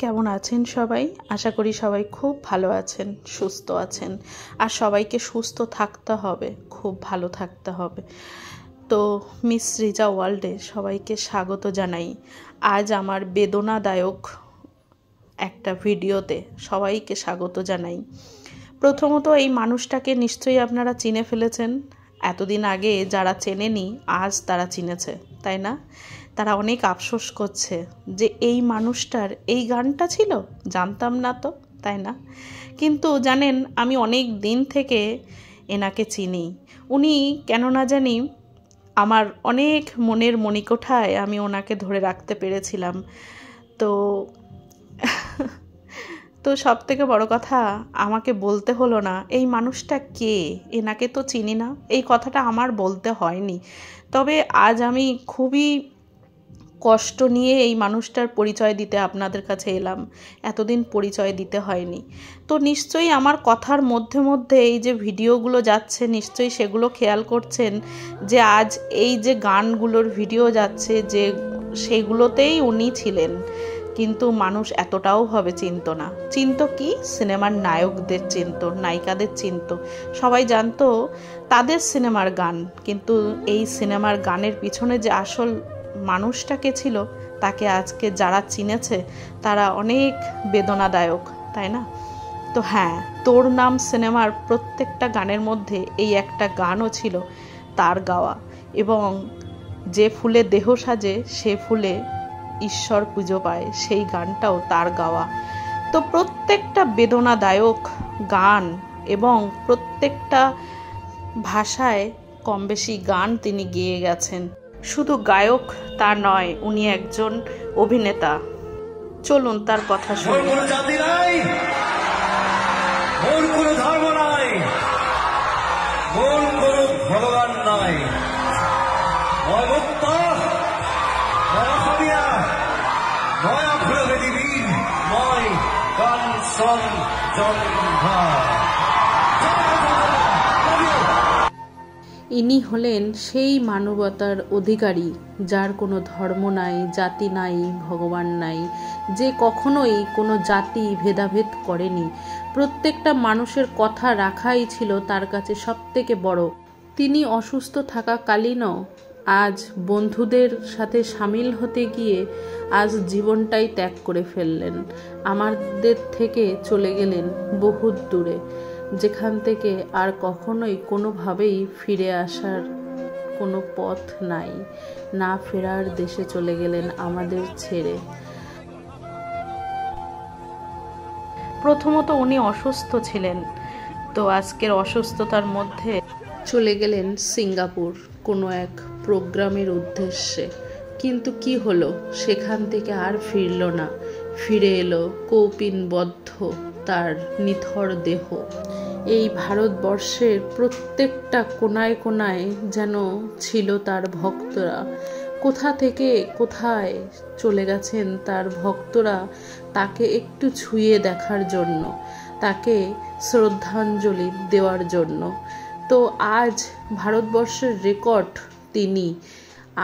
কেমন আছেন সবাই? আশা করি সবাই খুব ভালো আছেন, সুস্থ আছেন। আর সবাইকে সুস্থ থাকতে হবে, খুব ভালো থাকতে হবে। তো মিস রিজা ওয়ার্ল্ডে সবাইকে স্বাগত জানাই। আজ আমার বেদনাদায়ক একটা ভিডিওতে সবাইকে স্বাগত জানাই। প্রথমত এই মানুষটাকে নিশ্চয়ই আপনারা চিনে ফেলেছেন। এতদিন আগে যারা চেনেনি আজ তারা চিনেছে, তাই না? তারা অনেক আফসোস করছে যে এই মানুষটার এই গানটা ছিল, জানতাম না তো, তাই না? কিন্তু জানেন, আমি অনেক দিন থেকে এনাকে চিনি। উনি কেন না জানি আমার অনেক মনের মণিকোঠায় আমি ওনাকে ধরে রাখতে পেরেছিলাম। তো সব থেকে বড় কথা, আমাকে বলতে হলো না এই মানুষটা কে, এনাকে তো চিনি না, এই কথাটা আমার বলতে হয়নি। তবে আজ আমি খুবই কষ্ট নিয়ে এই মানুষটার পরিচয় দিতে আপনাদের কাছে এলাম। এতদিন পরিচয় দিতে হয়নি। তো নিশ্চয়ই আমার কথার মধ্যে মধ্যে এই যে ভিডিওগুলো যাচ্ছে, নিশ্চয়ই সেগুলো খেয়াল করছেন যে আজ এই যে গানগুলোর ভিডিও যাচ্ছে, যে সেগুলোতেই উনি ছিলেন। কিন্তু মানুষ এতটাও ভাবে চিনত না। চিনত কি? সিনেমার নায়কদের চিনত, নায়িকাদের চিনত, সবাই জানতো তাদের সিনেমার গান। কিন্তু এই সিনেমার গানের পিছনে যে আসল মানুষটাকে ছিল, তাকে আজকে যারা চিনেছে তারা অনেক বেদনাদায়ক, তাই না? তো হ্যাঁ, তোর নাম সিনেমার প্রত্যেকটা গানের মধ্যে এই একটা গানও ছিল তার গাওয়া, এবং যে ফুলে দেহ সাজে সে ফুলে ঈশ্বর পুজো পায়, সেই গানটাও তার গাওয়া। তো প্রত্যেকটা বেদনাদায়ক গান এবং প্রত্যেকটা ভাষায় কম বেশি গান তিনি গেয়ে গেছেন। শুধু গায়ক তা নয়, উনি একজন অভিনেতা। চলুন তার কথা শুনি। ভগবান নয়, ইনি হলেন সেই মানবতার অধিকারী, যার কোনো ধর্ম নাই, জাতি নাই, ভগবান নাই, যে কখনোই কোনো জাতি ভেদাভেদ করেনি। প্রত্যেকটা মানুষের কথা রাখাই ছিল তার কাছে সবথেকে বড়। তিনি অসুস্থ থাকাকালীনও আজ বন্ধুদের সাথে সামিল হতে গিয়ে আজ জীবনটাই ত্যাগ করে ফেললেন। আমাদের থেকে চলে গেলেন বহু দূরে, যেখান থেকে আর কখনোই কোনোভাবেই ফিরে আসার কোনো পথ নাই। না ফেরার দেশে চলে গেলেন আমাদের ছেড়ে। প্রথমত উনি অসুস্থ ছিলেন, তো আজকের অসুস্থতার মধ্যে চলে গেলেন সিঙ্গাপুর কোনো এক প্রোগ্রামের উদ্দেশ্যে। কিন্তু কি হলো, সেখান থেকে আর ফিরল না। ফিরে এলো কৌপিনবদ্ধ তার নিথর দেহ। এই ভারতবর্ষের প্রত্যেকটা কোনায় কোনায় যেন ছিল তার ভক্তরা। কোথা থেকে কোথায় চলে গেছেন তার ভক্তরা তাকে একটু ছুঁয়ে দেখার জন্য, তাকে শ্রদ্ধাঞ্জলি দেওয়ার জন্য। তো আজ ভারতবর্ষের রেকর্ড তিনি।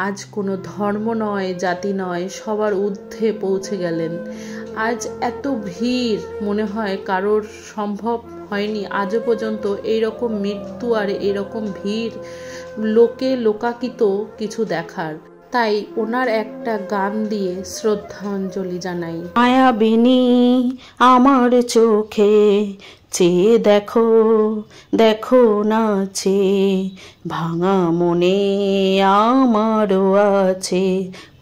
আজ কোনো ধর্ম নয়, জাতি নয়, সবার ঊর্ধ্বে পৌঁছে গেলেন। আজ এত ভিড় মনে হয় কারোর সম্ভব হয়নি আজও পর্যন্ত এইরকম মৃত্যু আর এরকম ভিড়, লোকে লোকাকিত কিছু দেখার। তাই ওনার একটা গান দিয়ে শ্রদ্ধাঞ্জলি জানাই। মায়াবিনী আমার চোখে চেয়ে দেখো, দেখো না চেয়ে, ভাঙা মনে আমারও আছে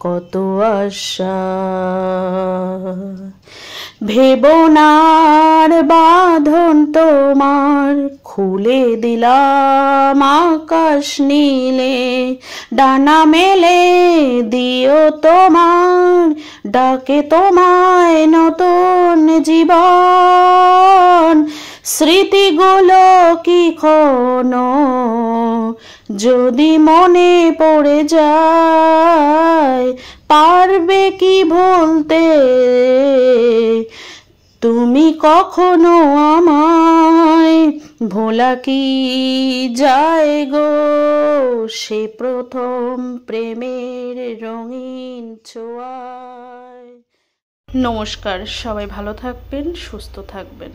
কত আশা। ভেবনার বাঁধন তোমার খুলে দিলাম আকাশ নীলে, ডানা মেলে দিও তোমার ডাকে তোমায় নতুন জীবন। স্মৃতিগুলো কি ক্ষণ যদি মনে পড়ে যায়, পারবে কি ভুলতে তুমি কখনো আমায়? ভোলা কি যায় গো সে প্রথম প্রেমের রঙিন ছোঁয়ায়। নমস্কার, সবাই ভালো থাকবেন, সুস্থ থাকবেন।